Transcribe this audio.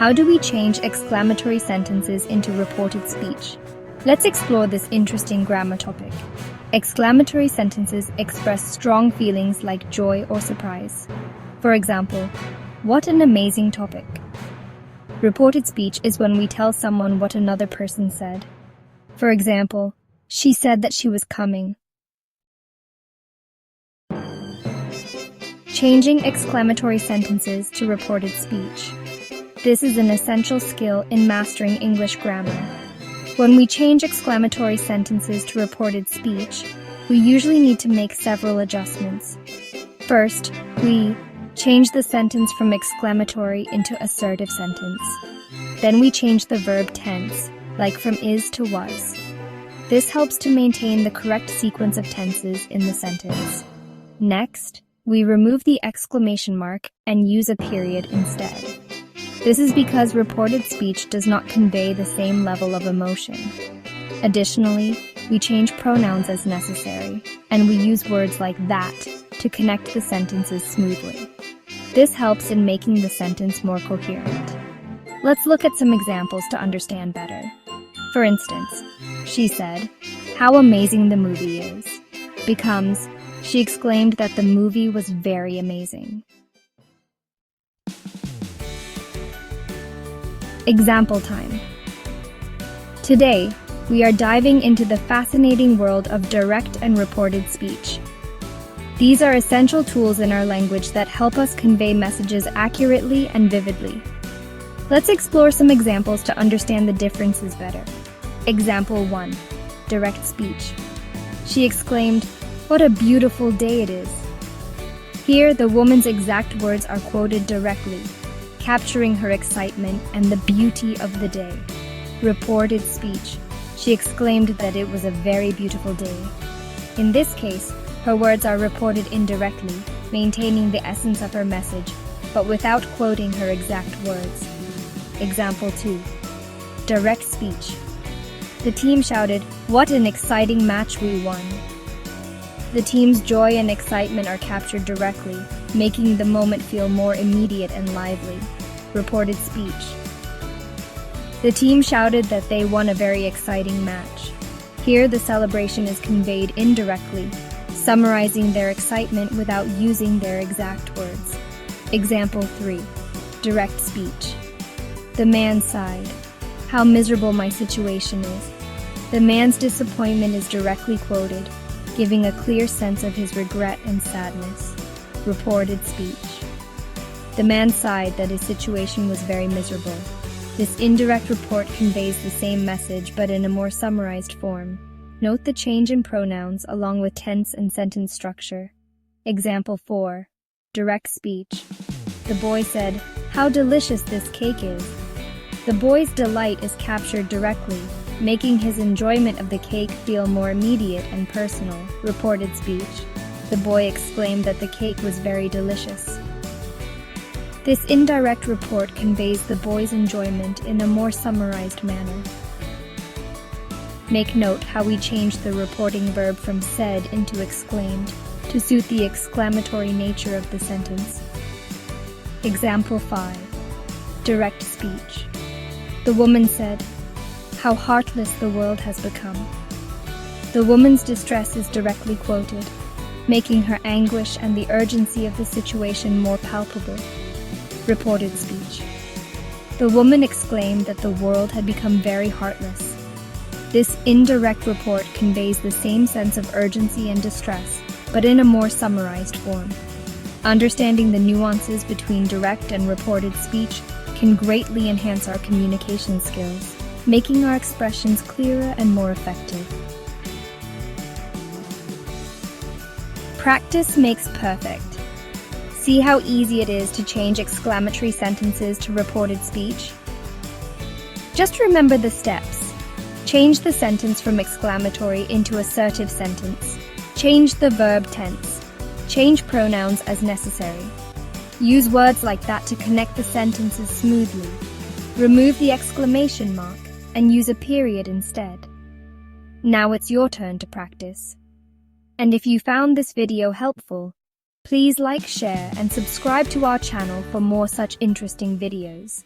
How do we change exclamatory sentences into reported speech? Let's explore this interesting grammar topic. Exclamatory sentences express strong feelings like joy or surprise. For example, "What an amazing topic." Reported speech is when we tell someone what another person said. For example, "She said that she was coming." Changing exclamatory sentences to reported speech. This is an essential skill in mastering English grammar. When we change exclamatory sentences to reported speech, we usually need to make several adjustments. First, we change the sentence from exclamatory into assertive sentence. Then we change the verb tense, like from is to was. This helps to maintain the correct sequence of tenses in the sentence. Next, we remove the exclamation mark and use a period instead. This is because reported speech does not convey the same level of emotion. Additionally, we change pronouns as necessary, and we use words like that to connect the sentences smoothly. This helps in making the sentence more coherent. Let's look at some examples to understand better. For instance, "She said, 'How amazing the movie is,' becomes, 'She exclaimed that the movie was very amazing.'" Example time. Today, we are diving into the fascinating world of direct and reported speech. These are essential tools in our language that help us convey messages accurately and vividly. Let's explore some examples to understand the differences better. Example 1. Direct speech. "She exclaimed, 'What a beautiful day it is.'" Here, the woman's exact words are quoted directly, capturing her excitement and the beauty of the day. Reported speech. "She exclaimed that it was a very beautiful day." In this case, her words are reported indirectly, maintaining the essence of her message, but without quoting her exact words. Example 2. Direct speech. The team shouted, "What an exciting match we won." The team's joy and excitement are captured directly, making the moment feel more immediate and lively. Reported speech. The team shouted that they won a very exciting match. Here, the celebration is conveyed indirectly, summarizing their excitement without using their exact words. Example 3. Direct speech. The man sighed, "How miserable my situation is." The man's disappointment is directly quoted, giving a clear sense of his regret and sadness. Reported speech. The man sighed that his situation was very miserable. This indirect report conveys the same message but in a more summarized form. Note the change in pronouns along with tense and sentence structure. Example 4. Direct speech. The boy said, "How delicious this cake is." The boy's delight is captured directly, making his enjoyment of the cake feel more immediate and personal. Reported speech. The boy exclaimed that the cake was very delicious. This indirect report conveys the boy's enjoyment in a more summarized manner. Make note how we change the reporting verb from said into exclaimed to suit the exclamatory nature of the sentence. Example 5. Direct speech. The woman said, "How heartless the world has become." The woman's distress is directly quoted, making her anguish and the urgency of the situation more palpable. Reported speech. The woman exclaimed that the world had become very heartless. This indirect report conveys the same sense of urgency and distress, but in a more summarized form. Understanding the nuances between direct and reported speech can greatly enhance our communication skills, making our expressions clearer and more effective. Practice makes perfect. See how easy it is to change exclamatory sentences to reported speech? Just remember the steps. Change the sentence from exclamatory into assertive sentence. Change the verb tense. Change pronouns as necessary. Use words like that to connect the sentences smoothly. Remove the exclamation mark and use a period instead. Now it's your turn to practice. And if you found this video helpful, please like, share, and subscribe to our channel for more such interesting videos.